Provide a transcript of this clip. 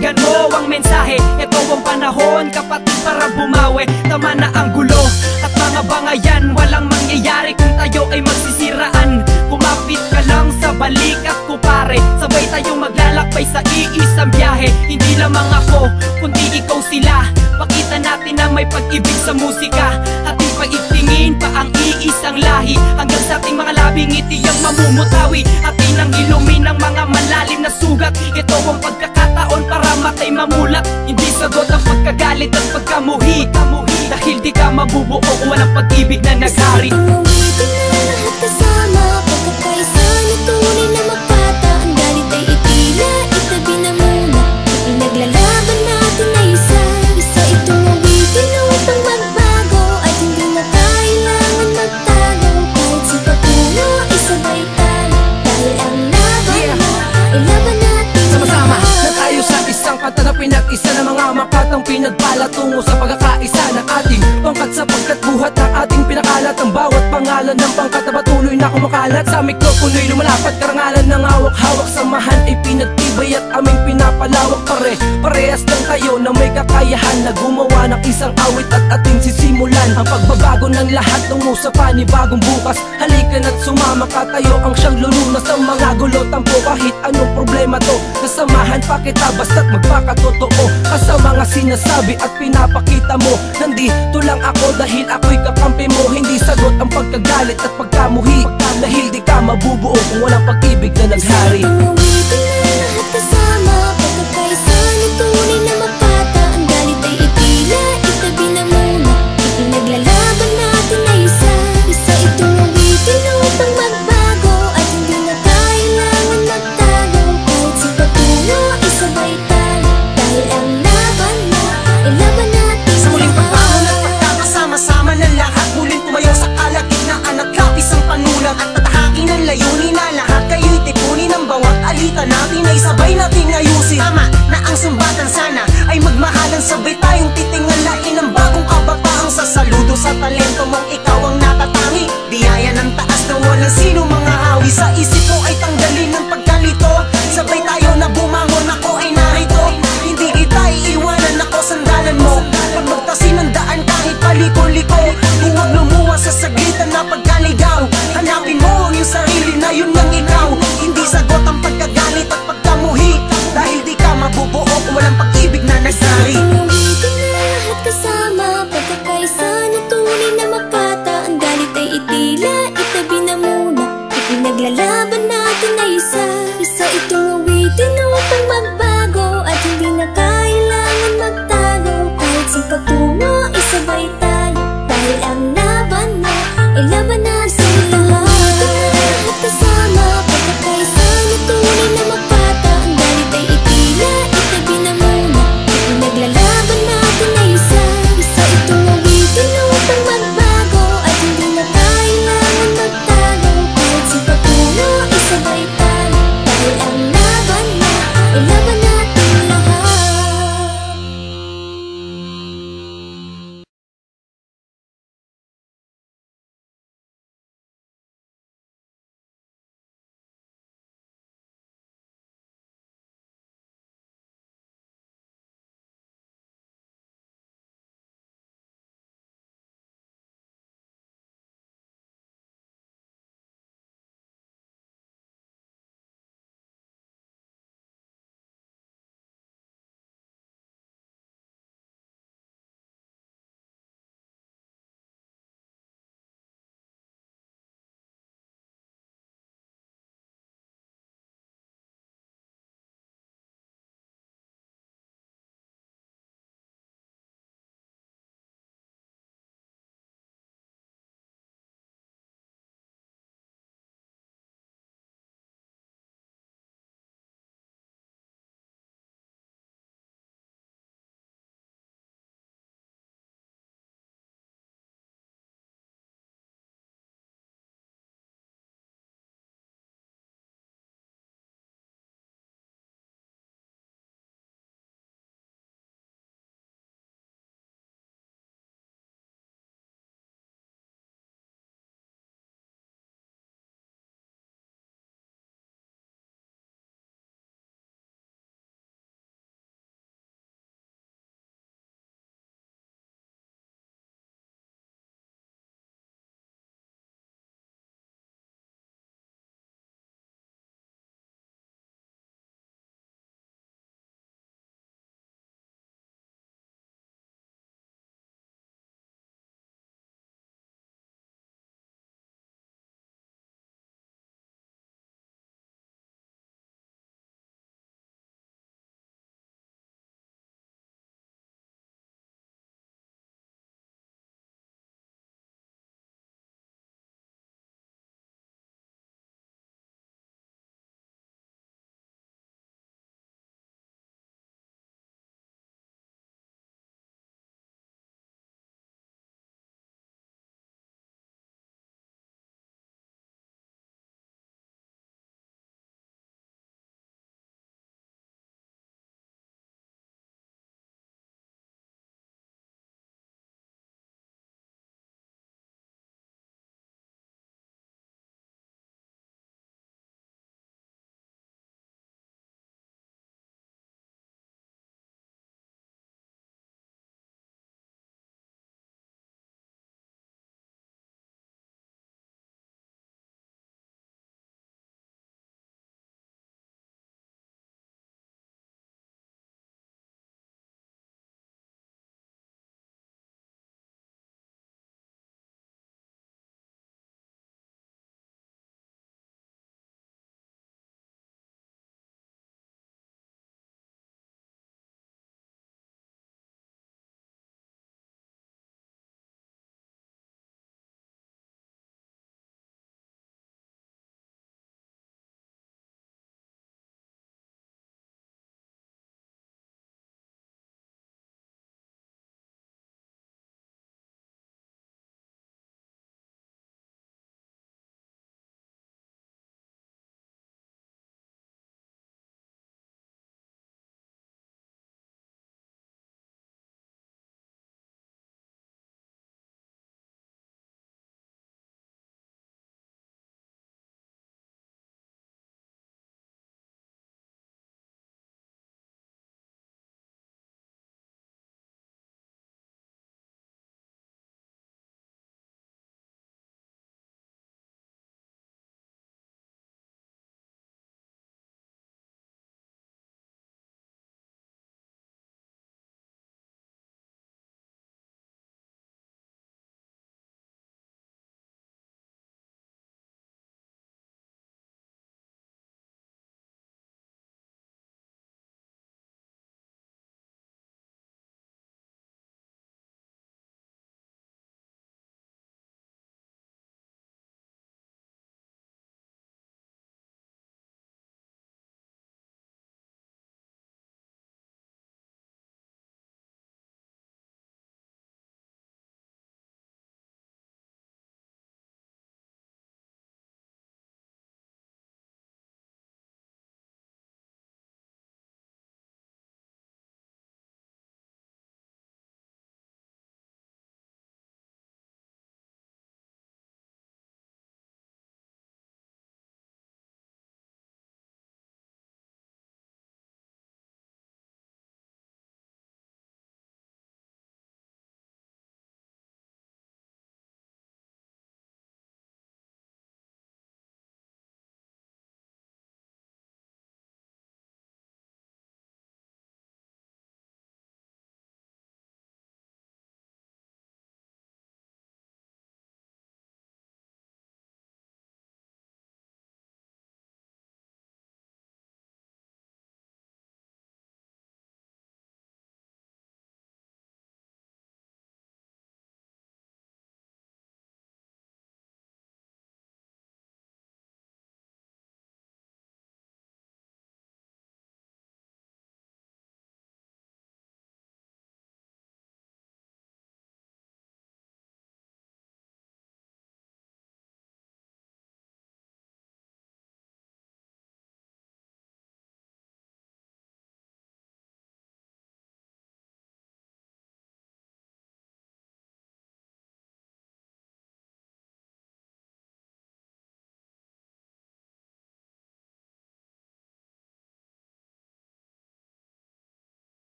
Pakinggan mo ang mensahe, ito ang panahon kapatid para bumawi. Tama na ang gulo at mga bangayan, walang mangyayari kung tayo ay magsisiraan. Kumapit ka lang sa balikat ko pare, sabay tayong maglalakbay sa iisang biyahe. Hindi lamang ako, kundi ikaw sila. Pakita natin na may pag-ibig sa musika, ating paigtingin pa ang iisang lahi, hanggang sa ating mga labing ngiti ang mamumutawi. Atin ang ilumin ng mga malalim na sugat, ito ang pagkakataon para matay mamulat. Hindi sagot ang pagkagalit at pagkamuhi, dahil di ka mabubuo kung walang pag-ibig na naghari. Uwitin na lahat kasama, pagkakaisa na tunay na magkata. Ang galit ay itila, itabi na muna. Pinaglalaban natin ay isa itong uwitin upang magbago, at hindi na kailangan magtago. Kahit sa patulo, isabay tayo, dahil ang laban mo ay laban natin. Sama-sama na tayo sa isang kanta na pinag-isa ng mga makatang pinagpala tungo sa pagkakaisa ng ating pangkat, sapagkat buhat ng ating pinakalat. Ang bawat pangalan ng pangkat na patuloy na kumakalat sa mikropono'y lumalapat. Karangalan ng hawak-hawak, samahan ay pinagtibay at aming pinapalawak. Parehas lang tayo na may kakayahan na gumawa ng isang awit at ating sisimulan ang pagbabago ng lahat tungo sa panibagong bukas. Halika na't sumama ka, tayo ang siyang lulunas ng mga gulo. Tampo kahit anong problema to, kasamahan pa kita basta't magpakatotoo ka sa mga sinasabi at pinapakita mo. Nandito lang ako dahil ako'y kakampi mo. Hindi sagot ang pagkagalit at pagkamuhi, dahil di ka mabubuo kung walang pag-ibig na naghari. Uwitin na